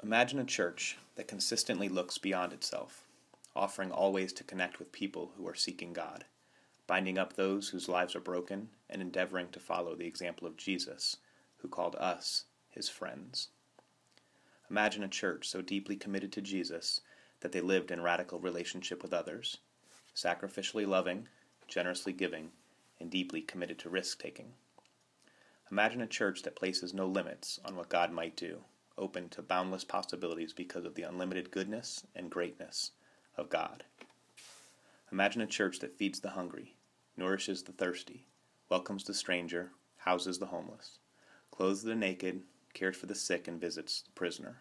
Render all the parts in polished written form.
Imagine a church that consistently looks beyond itself, offering all ways to connect with people who are seeking God, binding up those whose lives are broken, and endeavoring to follow the example of Jesus, who called us his friends. Imagine a church so deeply committed to Jesus that they lived in radical relationship with others, sacrificially loving, generously giving, and deeply committed to risk-taking. Imagine a church that places no limits on what God might do, open to boundless possibilities because of the unlimited goodness and greatness of God. Imagine a church that feeds the hungry, nourishes the thirsty, welcomes the stranger, houses the homeless, clothes the naked, cares for the sick, and visits the prisoner.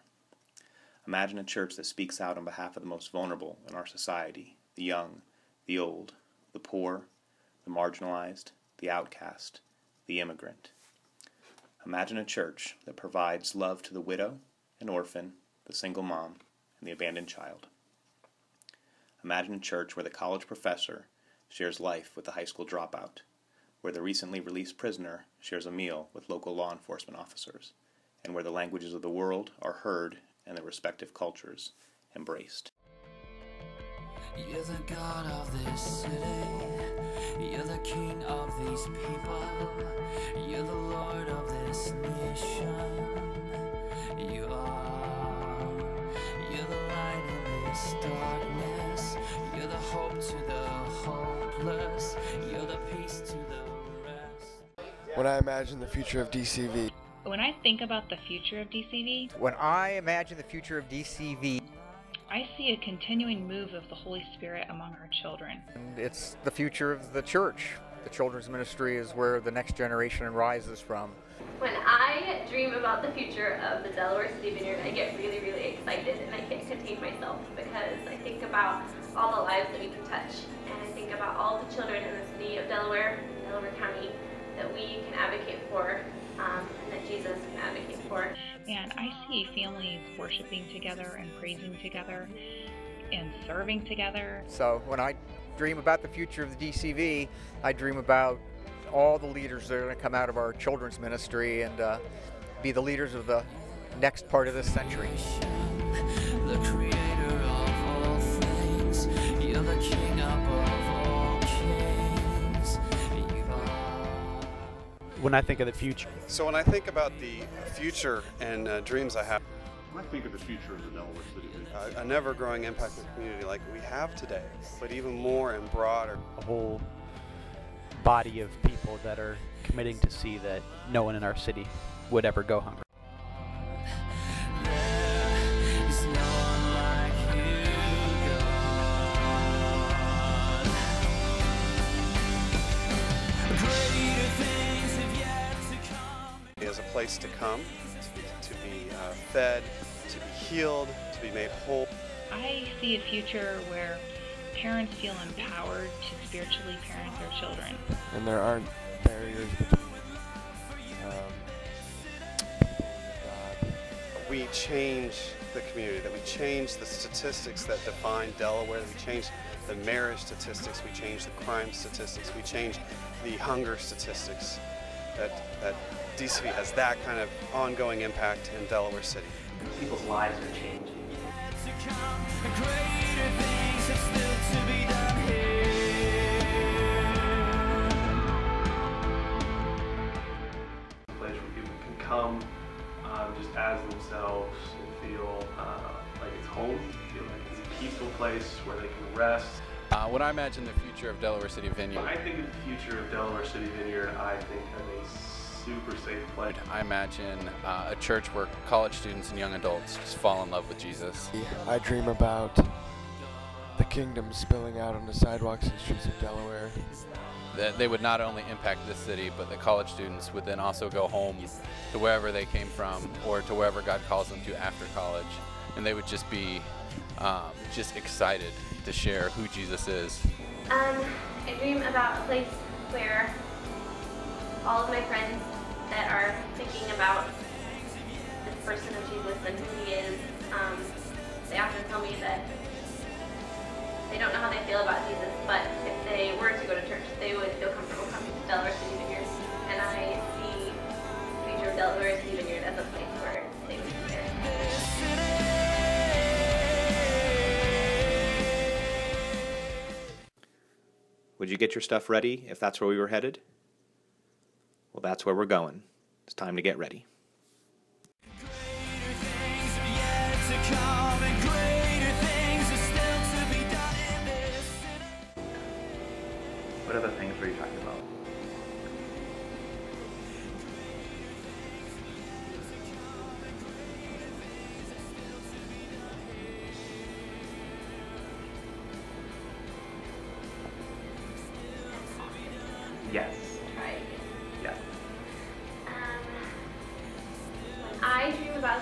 Imagine a church that speaks out on behalf of the most vulnerable in our society, the young, the old, the poor, the marginalized, the outcast, the immigrant. Imagine a church that provides love to the widow and orphan, the single mom, and the abandoned child. Imagine a church where the college professor shares life with the high school dropout, where the recently released prisoner shares a meal with local law enforcement officers, and where the languages of the world are heard and their respective cultures embraced. You're the God of this city, you're the King of these people, you're the Lord of this nation, you're the light in this darkness, you're the hope to the hopeless, you're the peace to the rest. When I imagine the future of DCV. When I think about the future of DCV, when I imagine the future of DCV, I see a continuing move of the Holy Spirit among our children. And it's the future of the church. The children's ministry is where the next generation rises from. When I dream about the future of the Delaware City Vineyard, I get really, really excited and I can't contain myself because I think about all the lives that we can touch, and I think about all the children in the City of Delaware, Delaware County, that we can advocate for, and that Jesus can advocate for. And I see families worshiping together and praising together and serving together. So when I dream about the future of the DCV, I dream about all the leaders that are going to come out of our children's ministry and be the leaders of the next part of this century. The creator of all things, you're the king above all kings. When I think of the future. So when I think about the future and dreams I have, when I think of the future of the Delaware City Vineyard, a never-growing impact in the community like we have today, but even more and broader. A whole body of people that are committing to see that no one in our city would ever go hungry. As a place to come, to be fed, to be healed, to be made whole. I see a future where parents feel empowered to spiritually parent their children. And there aren't barriers between people and God. We change the community, that we change the statistics that define Delaware, that we change the marriage statistics, we change the crime statistics, we change the hunger statistics, that DCV has that kind of ongoing impact in Delaware City. People's lives are changing. a place where people can come just as themselves and feel like it's home, feel like it's a peaceful place where they can rest. When I imagine the future of Delaware City Vineyard, When I think of the future of Delaware City Vineyard, I think of a super safe place. I imagine a church where college students and young adults just fall in love with Jesus. I dream about the kingdom spilling out on the sidewalks and streets of Delaware. That they would not only impact this city, but the college students would then also go home to wherever they came from or to wherever God calls them to after college. And they would just be just excited to share who Jesus is. I dream about a place where all of my friends that are thinking about this person of Jesus and who he is, they often tell me that they don't know how they feel about Jesus, but if they were to go to church, they would feel comfortable coming to Delaware City Vineyard. And I see the future of Delaware City Vineyard as a place where they would be there. Would you get your stuff ready if that's where we were headed? Well, that's where we're going. It's time to get ready. What other things were you talking about? Yes. Right. Yes. When I dream about